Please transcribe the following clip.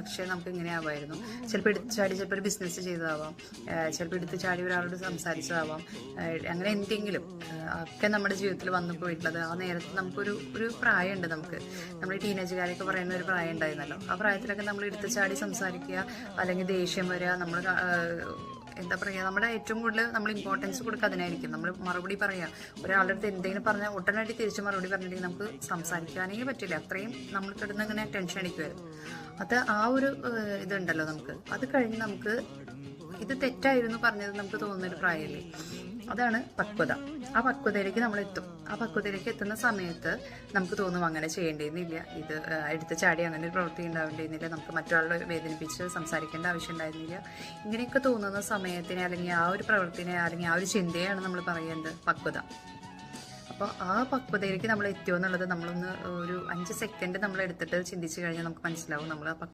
പക്ഷേ നമുക്ക് ഇങ്ങനെ ആവായിരുന്നു. ചിലപ്പോൾ എടുത്ത് ചാടി ചിലപ്പോൾ ഒരു ബിസിനസ് ചെയ്തതാവാം, ചിലപ്പോൾ എടുത്ത് ചാടി ഒരാളോട് സംസാരിച്ചതാവാം, അങ്ങനെ എന്തെങ്കിലും ഒക്കെ നമ്മുടെ ജീവിതത്തിൽ വന്നു പോയിട്ടുള്ളത്. ആ നേരത്ത് ഒരു പ്രായമുണ്ട്, നമ്മൾ ടീനേജുകാരൊക്കെ പറയുന്ന ഒരു പ്രായം ഉണ്ടായിരുന്നല്ലോ. ആ പ്രായത്തിലൊക്കെ നമ്മൾ എടുത്ത് ചാടി സംസാരിക്കുക, അല്ലെങ്കിൽ ദേഷ്യം വരിക, നമ്മൾ എന്താ പറയുക, നമ്മുടെ ഏറ്റവും കൂടുതൽ നമ്മൾ ഇമ്പോർട്ടൻസ് കൊടുക്കുക അതിനായിരിക്കും. നമ്മൾ മറുപടി പറയുക, ഒരാളുടെ അടുത്ത് എന്തെങ്കിലും പറഞ്ഞാൽ ഉടനടി തിരിച്ച് മറുപടി പറഞ്ഞിട്ടുണ്ടെങ്കിൽ നമുക്ക് സംസാരിക്കാനേ പറ്റില്ല. അത്രയും നമ്മൾ കിടന്ന് ഇങ്ങനെ ടെൻഷൻ അടിക്കുമായിരുന്നു. അത് ആ ഒരു ഇതുണ്ടല്ലോ നമുക്ക്. അത് കഴിഞ്ഞ് നമുക്ക് ഇത് തെറ്റായിരുന്നു പറഞ്ഞത് നമുക്ക് തോന്നുന്നൊരു പ്രായമല്ലേ, അതാണ് പക്വത. ആ പക്വതയിലേക്ക് നമ്മൾ എത്തും. ആ പക്വതയിലേക്ക് എത്തുന്ന സമയത്ത് നമുക്ക് തോന്നും അങ്ങനെ ചെയ്യേണ്ടിയിരുന്നില്ല, ഇത് എടുത്ത് ചാടി അങ്ങനെ ഒരു പ്രവൃത്തി ഉണ്ടാവേണ്ടിയിരുന്നില്ല, നമുക്ക് മറ്റൊരാളെ വേദനിപ്പിച്ച് സംസാരിക്കേണ്ട ആവശ്യം ഉണ്ടായിരുന്നില്ല. ഇങ്ങനെയൊക്കെ തോന്നുന്ന സമയത്തിനെ, അല്ലെങ്കിൽ ആ ഒരു പ്രവൃത്തിനെ, അല്ലെങ്കിൽ ആ ഒരു ചിന്തയാണ് നമ്മൾ പറയുന്നത് പക്വത. അപ്പോൾ ആ പക്വതയിലേക്ക് നമ്മൾ എത്തിയോ എന്നുള്ളത് നമ്മളൊന്ന് ഒരു 5 സെക്കൻഡ് നമ്മൾ എടുത്തിട്ട് ചിന്തിച്ച് കഴിഞ്ഞാൽ നമുക്ക് മനസ്സിലാവും നമ്മൾ ആ